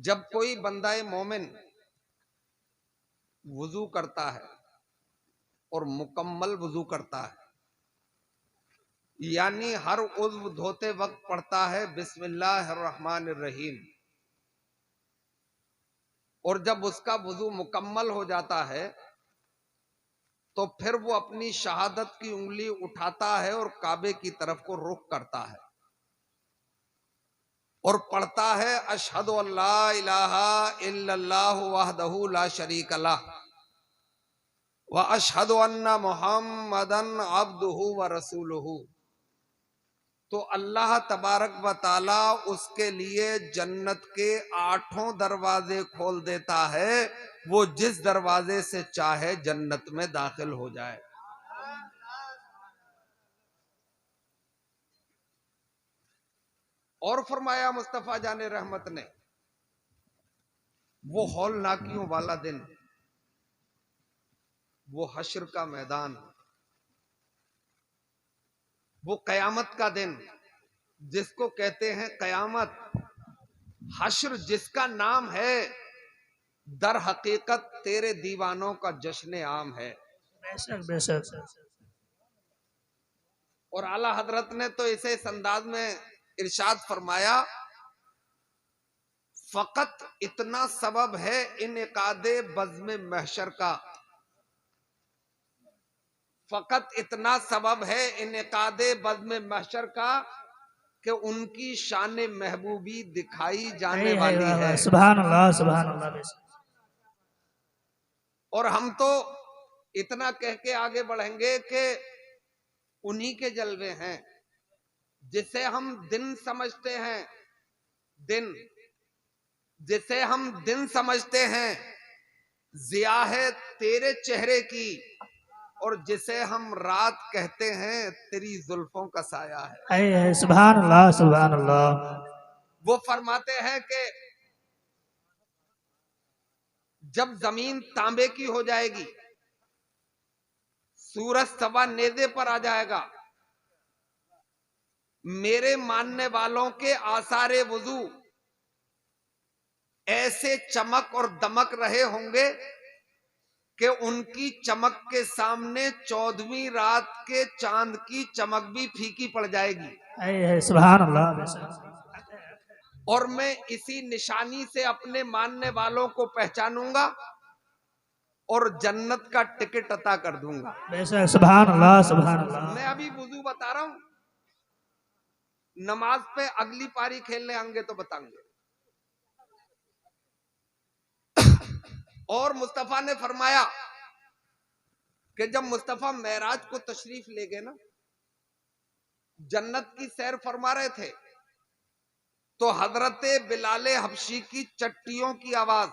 जब कोई बंदाए मोमिन वुजू करता है और मुकम्मल वुजू करता है, यानी हर उज़्व धोते वक्त पढ़ता है बिस्मिल्लाहिर्रहमानिर्रहीम, और जब उसका वुजू मुकम्मल हो जाता है तो फिर वो अपनी शहादत की उंगली उठाता है और काबे की तरफ को रुख करता है और पढ़ता है अशहदु अल्ला इलाहा इल्लल्लाहु वहदहु ला शरीक लह व अशहदु अन्ना मुहम्मदन अब्दुहु व रसूलुहु। तो अल्लाह तबारक व ताला उसके लिए जन्नत के 8 दरवाजे खोल देता है, वो जिस दरवाजे से चाहे जन्नत में दाखिल हो जाए। और फरमाया मुस्तफा जाने रहमत ने, वो हौलनाकियों वाला दिन, वो हश्र का मैदान, वो कयामत का दिन जिसको कहते हैं कयामत, हश्र जिसका नाम है, दर हकीकत तेरे दीवानों का जश्न आम है। बेशक बेशक। और आला हजरत ने तो इसे इस अंदाज में इरशाद फरमाया, फकत इतना सबब है इनकादे बज़्म महशर का, फकत इतना सबब है इनकादे बज़्म महशर का कि उनकी शान महबूबी दिखाई जाने वाली है। सुभान अल्लाह सुभान अल्लाह। और हम तो इतना कह के आगे बढ़ेंगे कि उन्हीं के जलवे हैं जिसे हम दिन समझते हैं, दिन जिसे हम दिन समझते हैं, जिया है तेरे चेहरे की, और जिसे हम रात कहते हैं तेरी जुल्फों का साया है। सुभान अल्लाह सुभान अल्लाह। वो फरमाते हैं कि जब जमीन तांबे की हो जाएगी, सूरज सवा नेज़े पर आ जाएगा, मेरे मानने वालों के आसारे वुजू ऐसे चमक और दमक रहे होंगे कि उनकी चमक के सामने 14वीं रात के चांद की चमक भी फीकी पड़ जाएगी। सुभान अल्लाह। और मैं इसी निशानी से अपने मानने वालों को पहचानूंगा और जन्नत का टिकट अता कर दूंगा। सुभान अल्लाह सुभान अल्लाह। मैं अभी वुजू बता रहा हूं, नमाज पे अगली पारी खेलने आएंगे तो बताऊंगे। और मुस्तफा ने फरमाया कि जब मुस्तफा मेराज को तशरीफ ले गए ना, जन्नत की सैर फरमा रहे थे, तो हजरत बिलाले हबशी की चट्टियों की आवाज,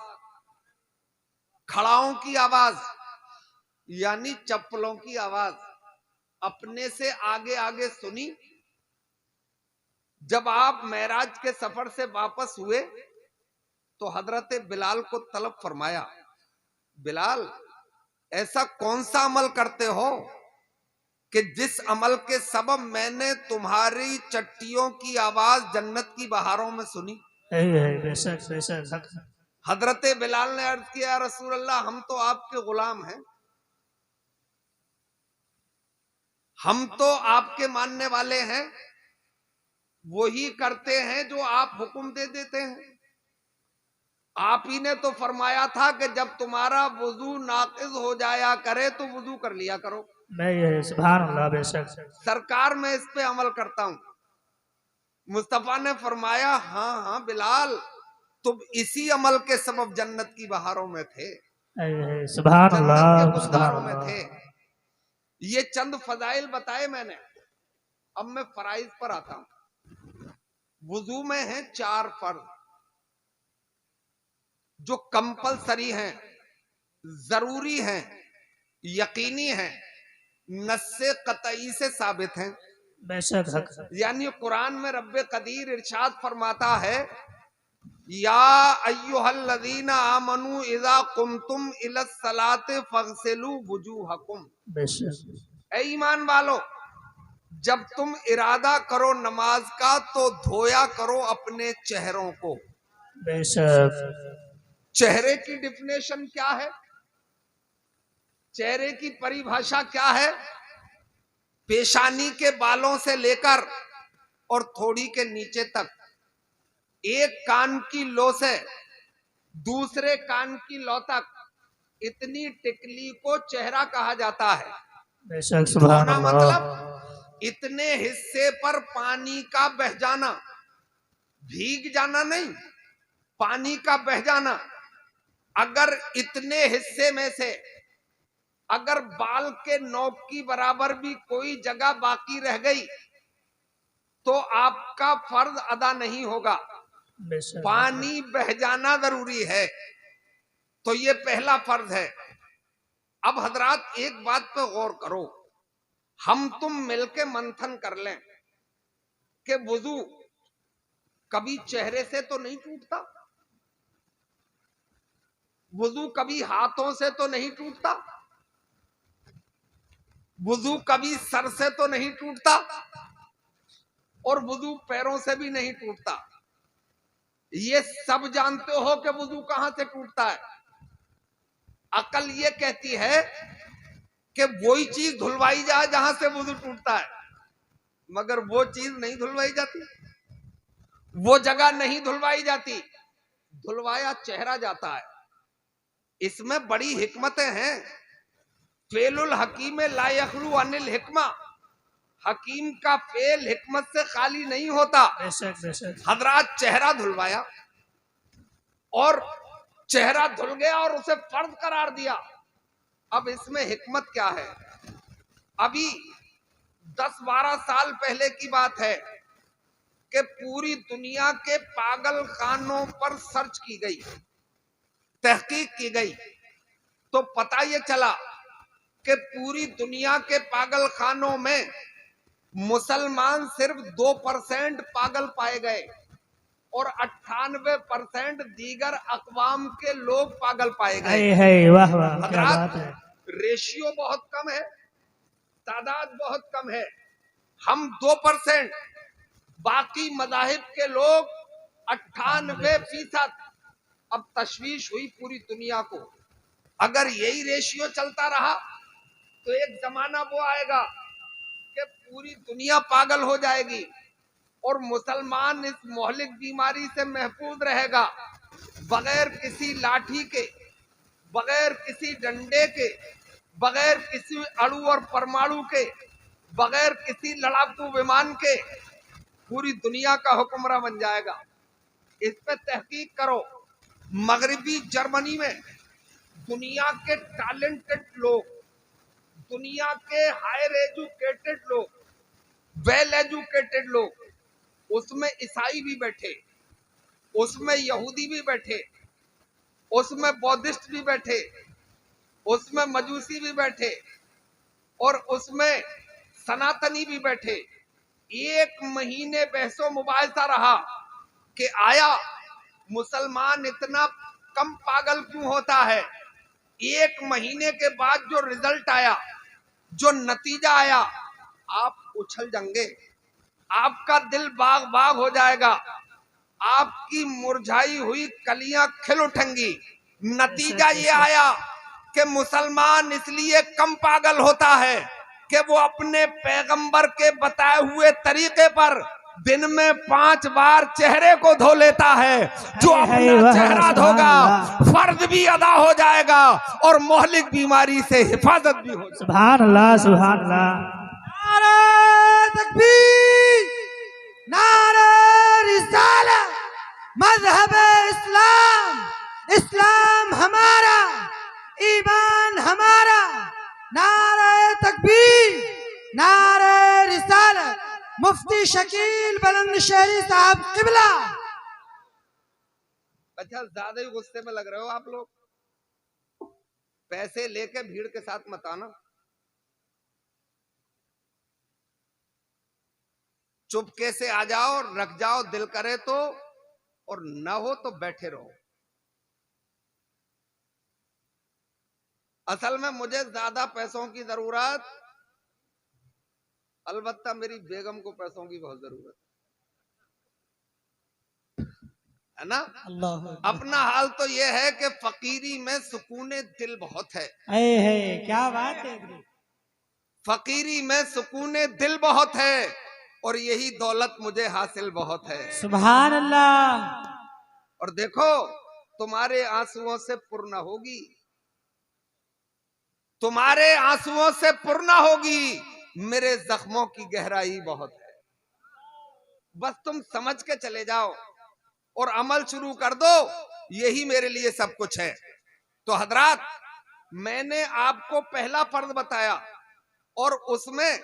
खड़ाओं की आवाज, यानी चप्पलों की आवाज अपने से आगे आगे सुनी। जब आप मेराज के सफर से वापस हुए तो हजरत बिलाल को तलब फरमाया, बिलाल ऐसा कौन सा अमल करते हो कि जिस अमल के सबब मैंने तुम्हारी चट्टियों की आवाज जन्नत की बहारों में सुनी। बेशक बेशक। हजरत बिलाल ने अर्ज किया, रसूल अल्लाह हम तो आपके गुलाम हैं, हम तो आपके मानने वाले हैं, वही करते हैं जो आप हुक्म दे देते हैं। आप ही ने तो फरमाया था कि जब तुम्हारा वुजू नाकिज हो जाया करे तो वुजू कर लिया करो। सुभान अल्लाह। बेशक सरकार मैं इस पे अमल करता हूं। मुस्तफा ने फरमाया, हाँ हाँ बिलाल, तुम इसी अमल के सबब जन्नत की बहारों में थे, सुभान जन्नत अल्लाह के गुलजारों सुभान में अल्लाह। थे। ये चंद फजाइल बताए मैंने। अब मैं फराइज पर आता हूं। वुजू में है 4 फर्ज जो कंपलसरी हैं, जरूरी हैं, यकीनी हैं, नस्से कतई से साबित हैं। बेशक। यानी कुरान में रब्बे कदीर इरशाद फरमाता है, या अय्युहल्लज़ीना आमनू इज़ा कुमतुम इलस सलाते फगसिलू वुजूहकुम। ए ईमान वालो, जब तुम इरादा करो नमाज का तो धोया करो अपने चेहरों को। बेशक चेहरे की डिफिनेशन क्या है? चेहरे की परिभाषा क्या है? पेशानी के बालों से लेकर और थोड़ी के नीचे तक, एक कान की लो से दूसरे कान की लो तक, इतनी टिकली को चेहरा कहा जाता है। बेशक सुभान धोना अल्लाह। मतलब इतने हिस्से पर पानी का बह जाना, भीग जाना नहीं, पानी का बह जाना। अगर इतने हिस्से में से अगर बाल के नोक की बराबर भी कोई जगह बाकी रह गई तो आपका फर्ज अदा नहीं होगा। बेशक पानी बह जाना जरूरी है, तो ये पहला फर्ज है। अब हजरात एक बात पे गौर करो, हम तुम मिलके मंथन कर लें कि वुजू कभी चेहरे से तो नहीं टूटता, वुजू कभी हाथों से तो नहीं टूटता, वुजू कभी सर से तो नहीं टूटता, और वुजू पैरों से भी नहीं टूटता। ये सब जानते हो कि वुजू कहां से टूटता है। अकल ये कहती है कि वही चीज धुलवाई जाए जहां से वुजू टूटता है, मगर वो चीज नहीं धुलवाई जाती, वो जगह नहीं धुलवाई जाती, धुलवाया चेहरा जाता है। इसमें बड़ी हिकमतें हैं। फेलुल हकीम ला यखलू अनिल हिकमा, हकीम का फेल हिकमत से खाली नहीं होता। बेशक बेशक हजरात चेहरा धुलवाया और चेहरा धुल गया और उसे फर्ज करार दिया। अब इसमें हिकमत क्या है? अभी 10-12 साल पहले की बात है कि पूरी दुनिया के पागल खानों पर सर्च की गई, तहकीक की गई, तो पता ये चला कि पूरी दुनिया के पागल खानों में मुसलमान सिर्फ 2% पागल पाए गए और 98% दीगर अकवाम के लोग पागल पाए गए। है वाह वाह क्या बात है। रेशियो बहुत कम है, तादाद बहुत कम है। हम 2%, बाकी मजाहिब के लोग 98%। अब तशवीश हुई पूरी दुनिया को, अगर यही रेशियो चलता रहा तो एक जमाना वो आएगा कि पूरी दुनिया पागल हो जाएगी और मुसलमान इस मोहलिक बीमारी से महफूज रहेगा, बगैर किसी लाठी के, बगैर किसी डंडे के, बगैर किसी अणु और परमाणु के, बगैर किसी लड़ाकू विमान के पूरी दुनिया का हुक्मरान बन जाएगा। इस पे तहकीक करो। मगरबी जर्मनी में दुनिया के टैलेंटेड लोग, दुनिया के हायर एजुकेटेड लोग, वेल एजुकेटेड लोग, उसमें ईसाई भी बैठे, उसमें यहूदी भी बैठे, उसमें बौद्धिस्ट भी बैठे, उसमें मजूसी भी बैठे और उसमें सनातनी भी बैठे। 1 महीने बहसो मुबाहिसा रहा कि आया मुसलमान इतना कम पागल क्यों होता है। 1 महीने के बाद जो रिजल्ट आया, जो नतीजा आया, आप उछल जाएंगे, आपका दिल बाग बाग हो जाएगा, आपकी मुरझाई हुई कलियां खिल उठेंगी। नतीजा ये आया कि मुसलमान इसलिए कम पागल होता है कि वो अपने पैगंबर के बताए हुए तरीके पर दिन में 5 बार चेहरे को धो लेता है। जो अपना चेहरा धोगा फर्ज भी अदा हो जाएगा और मोहलिक बीमारी से हिफाजत भी हो जाएगी। सुभान अल्लाह सुभान अल्लाह। नारे तकबीर, नारे रिसालत, मज़हब इस्लाम, इस्लाम हमारा, ईमान हमारा। नारे तकबीर, नारे रिसालत। मुफ्ती शकील बुलंदशहरी साहब किबला। अच्छा, ज्यादा ही गुस्से में लग रहे हो आप लोग। पैसे लेके भीड़ के साथ मत आना, चुपके से आ जाओ, रख जाओ, दिल करे तो, और न हो तो बैठे रहो। असल में मुझे ज्यादा पैसों की जरूरत, अलबत्ता मेरी बेगम को पैसों की बहुत जरूरत। है ना। अल्लाह अपना हाल तो ये है कि फकीरी में सुकूने दिल बहुत है, है, क्या बात है। फकीरी में सुकूने दिल बहुत है, और यही दौलत मुझे हासिल बहुत है। सुभान अल्लाह। और देखो, तुम्हारे आंसुओं से पूर्ण होगी, तुम्हारे आंसुओं से पूर्ण होगी, मेरे जख्मों की गहराई बहुत है। बस तुम समझ के चले जाओ और अमल शुरू कर दो, यही मेरे लिए सब कुछ है। तो हजरात, मैंने आपको पहला फर्ज बताया, और उसमें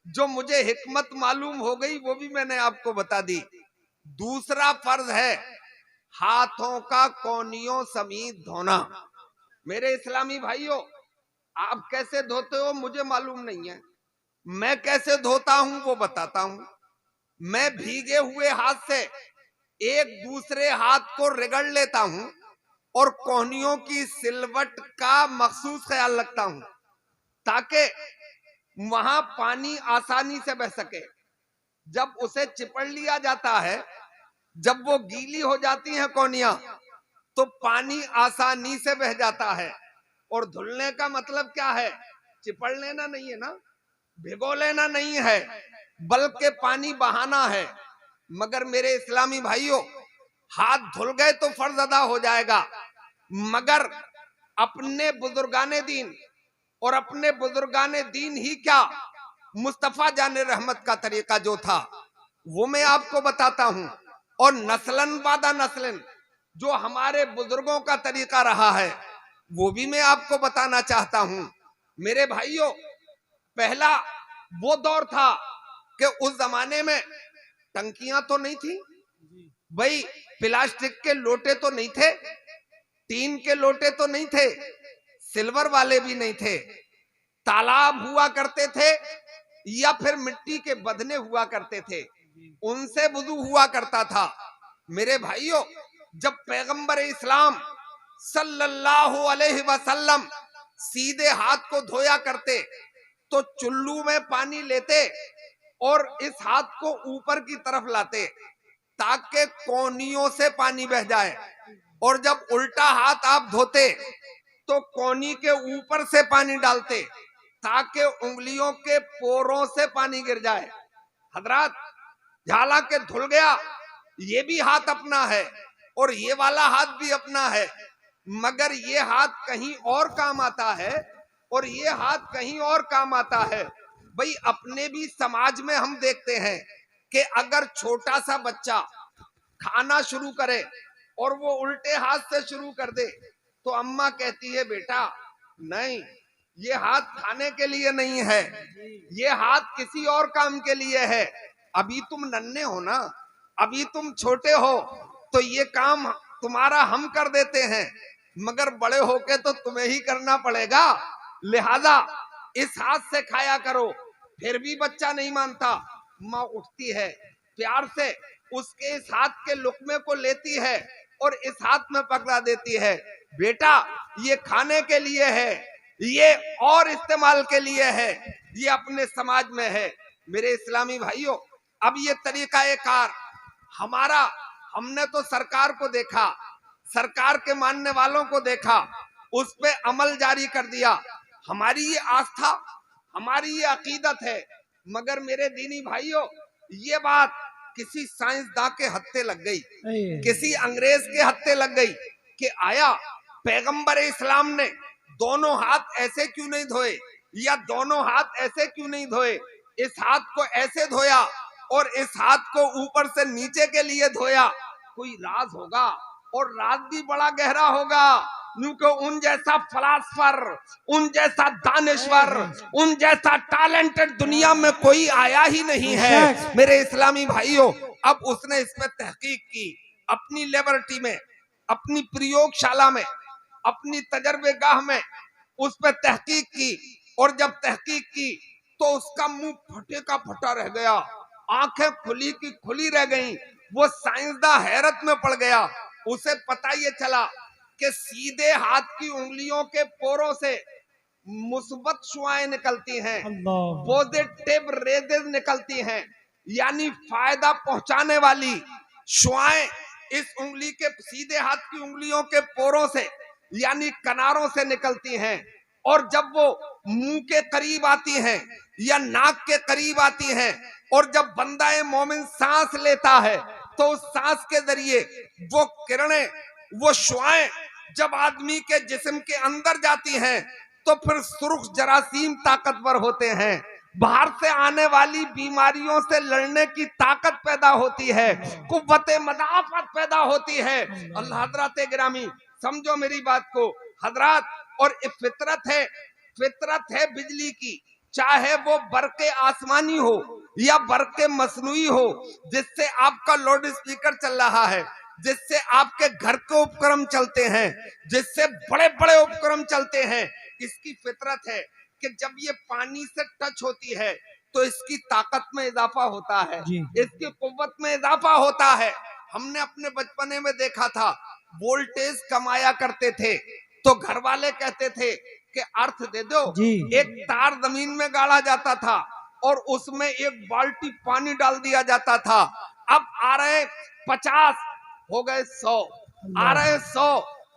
जो मुझे हिकमत मालूम हो गई वो भी मैंने आपको बता दी। दूसरा फर्ज है हाथों का कोनियों समेत धोना। मेरे इस्लामी भाइयों, आप कैसे धोते हो मुझे मालूम नहीं है, मैं कैसे धोता हूं वो बताता हूं। मैं भीगे हुए हाथ से एक दूसरे हाथ को रगड़ लेता हूं और कोहनियों की सिलवट का मखसूस ख्याल रखता हूं, ताकि वहां पानी आसानी से बह सके। जब उसे चिपड़ लिया जाता है, जब वो गीली हो जाती हैं कोहनियां, तो पानी आसानी से बह जाता है। और धुलने का मतलब क्या है? चिपड़ लेना नहीं है ना, भिगो लेना नहीं है, बल्कि पानी बहाना है। मगर मेरे इस्लामी भाइयों, हाथ धुल गए तो फर्ज अदा हो जाएगा, मगर अपने बुजुर्गाने दीन और अपने बुजुर्गाने दीन ही क्या, मुस्तफा जाने रहमत का तरीका जो था वो मैं आपको बताता हूं। और नस्लन वादा नस्लन जो हमारे बुजुर्गों का तरीका रहा है वो भी मैं आपको बताना चाहता हूं। मेरे भाइयों, पहला वो दौर था कि उस जमाने में टंकियां तो नहीं थी भाई, प्लास्टिक के लोटे तो नहीं थे, टीन के लोटे तो नहीं थे, सिल्वर वाले भी नहीं थे। तालाब हुआ करते थे या फिर मिट्टी के बदने हुआ करते थे, उनसे वुजू हुआ करता था। मेरे भाइयों, जब पैगंबर इस्लाम सल्लल्लाहु अलैहि वसल्लम सीधे हाथ को धोया करते तो चुल्लू में पानी लेते और इस हाथ को ऊपर की तरफ लाते ताकि कोनियों से पानी बह जाए, और जब उल्टा हाथ आप धोते तो कोनी के ऊपर से पानी डालते ताकि उंगलियों के पोरों से पानी गिर जाए। हजरात, झाला के धुल गया, ये भी हाथ अपना है और ये वाला हाथ भी अपना है, मगर ये हाथ कहीं और काम आता है और ये हाथ कहीं और काम आता है। भाई, अपने भी समाज में हम देखते हैं कि अगर छोटा सा बच्चा खाना शुरू करे और वो उल्टे हाथ से शुरू कर दे तो अम्मा कहती है, बेटा नहीं, ये हाथ खाने के लिए नहीं है, ये हाथ किसी और काम के लिए है। अभी तुम नन्हे हो ना, अभी तुम छोटे हो, तो ये काम तुम्हारा हम कर देते हैं, मगर बड़े होके तो तुम्हें ही करना पड़ेगा, लिहाजा इस हाथ से खाया करो। फिर भी बच्चा नहीं मानता, माँ उठती है, प्यार से उसके इस हाथ के लुकमे को लेती है और इस हाथ में पकड़ा देती है, बेटा ये खाने के लिए है, ये और इस्तेमाल के लिए है, ये अपने समाज में है। मेरे इस्लामी भाइयों, अब ये तरीका ए कार हमारा, हमने तो सरकार को देखा, सरकार के मानने वालों को देखा, उस पे अमल जारी कर दिया। हमारी ये आस्था, हमारी ये अकीदत है, मगर मेरे दीनी भाइयों, ये बात किसी साइंसदान के हत्थे लग गई, किसी अंग्रेज के हत्थे लग गई कि आया पैगंबर इस्लाम ने दोनों हाथ ऐसे क्यों नहीं धोए, या दोनों हाथ ऐसे क्यों नहीं धोए, इस हाथ को ऐसे धोया और इस हाथ को ऊपर से नीचे के लिए धोया। कोई राज होगा, और राज भी बड़ा गहरा होगा, क्योंकि उन जैसा फलासफर, उन जैसा दानिश्वर, उन जैसा टैलेंटेड दुनिया में कोई आया ही नहीं है। मेरे इस्लामी भाइयों, अब उसने इस पे तहकीक की, अपनी लेबोरेटरी में, अपनी प्रयोगशाला में, अपनी तजर्बेगाह में उस पे तहकीक की, और जब तहकीक की तो उसका मुंह फटे का फटा रह गया, आंखें खुली की खुली रह गईं। वो साइंसदान हैरत में पड़ गया, उसे पता ये चला कि सीधे हाथ की उंगलियों के पोरों से मुस्बत शुआएं निकलती हैं, पॉजिटिव रेजेस निकलती हैं, यानी फायदा पहुंचाने वाली शुआएं इस उंगली के सीधे हाथ की उंगलियों के पोरों से यानी किनारों से निकलती हैं, और जब वो मुंह के करीब आती हैं या नाक के करीब आती हैं, और जब बंदा मोमिन सांस लेता है तो उस सांस के जरिए वो किरणें, वो शुआएं जब आदमी के जिस्म के अंदर जाती हैं तो फिर सुर्ख जरासीम ताकतवर होते हैं, बाहर से आने वाली बीमारियों से लड़ने की ताकत पैदा होती है, कुव्वते मदाफत पैदा होती है। अल्लाह हजरत गिरामी समझो मेरी बात को हजरत, और फितरत है बिजली की, चाहे वो बरके आसमानी हो या बरके मसनूई हो, जिससे आपका लाउड स्पीकर चल रहा है, जिससे आपके घर के उपकरण चलते हैं, जिससे बड़े बड़े उपकरण चलते हैं, इसकी फितरत है कि जब ये पानी से टच होती है तो इसकी ताकत में इजाफा होता है, इसकी कुव्वत में इजाफा होता है। हमने अपने बचपने में देखा था, वोल्टेज कमाया करते थे तो घर वाले कहते थे कि अर्थ दे दो, एक तार जमीन में गाड़ा जाता था और उसमें एक बाल्टी पानी डाल दिया जाता था। अब आ रहे 50 हो गए 100, आ रहे 100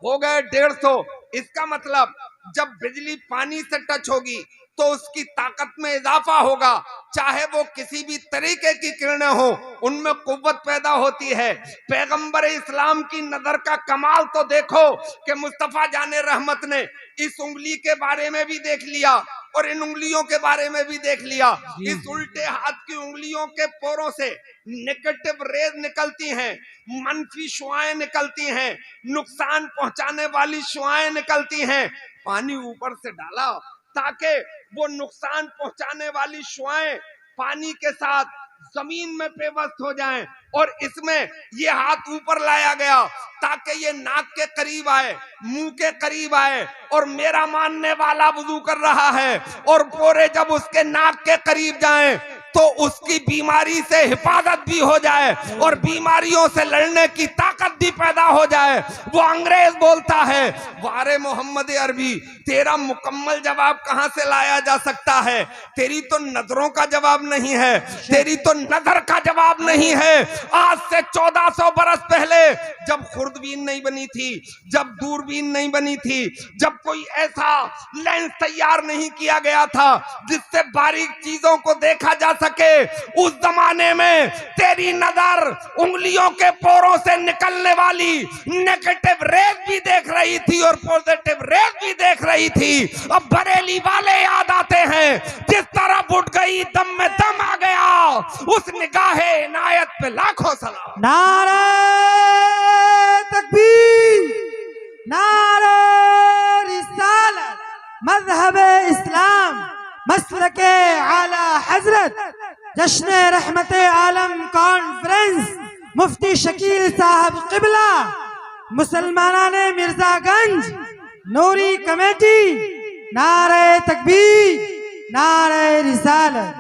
हो गए 150। इसका मतलब जब बिजली पानी से टच होगी तो उसकी ताकत में इजाफा होगा, चाहे वो किसी भी तरीके की किरणें हो, उनमें कुव्वत पैदा होती है। पैगंबर इस्लाम की नजर का कमाल तो देखो कि मुस्तफा जाने रहमत ने इस उंगली के बारे में भी देख लिया और इन उंगलियों के बारे में भी देख लिया। इस उल्टे हाथ की उंगलियों के पोरों से नेगेटिव रेज निकलती हैं, मनफी शुआएं निकलती हैं, नुकसान पहुंचाने वाली शुआएं निकलती हैं। पानी ऊपर से डाला ताकि वो नुकसान पहुंचाने वाली शुआएं पानी के साथ जमीन में पेवस्त हो जाएं, और इसमें ये हाथ ऊपर लाया गया ताकि ये नाक के करीब आए, मुंह के करीब आए, और मेरा मानने वाला वुजू कर रहा है और पोरे जब उसके नाक के करीब जाएं तो उसकी बीमारी से हिफाजत भी हो जाए और बीमारियों से लड़ने की ताकत भी पैदा हो जाए। वो अंग्रेज बोलता है, वारे मोहम्मद अरबी, तेरा मुकम्मल जवाब कहां से लाया जा सकता है? तेरी तो नजरों का जवाब नहीं है, तेरी तो नजर का जवाब नहीं है। आज से 1400 बरस पहले जब खुर्दबीन नहीं बनी थी, जब दूरबीन नहीं बनी थी, जब कोई ऐसा लेंस तैयार नहीं किया गया था जिससे बारीक चीजों को देखा जा सके, उस जमाने में तेरी नजर उंगलियों के पोरों से निकलने वाली नेगेटिव रेज भी देख रही थी और पॉजिटिव रेज भी देख रही थी। अब बरेली वाले याद आते हैं, जिस तरह उठ गई दम में दम आ गया, उस निगाहे इनायत पे लाखों सलाम। नारे तकबीर, नारे रिसालत, मज़हब इस्लाम, मसलके आला हजरत, जश्न रहमत आलम कॉन्फ्रेंस, मुफ्ती शकील साहब किबला, मुसलमानाने मिर्जागंज, नूरी कमेटी, नारे तकबीर, नारे रिसालत।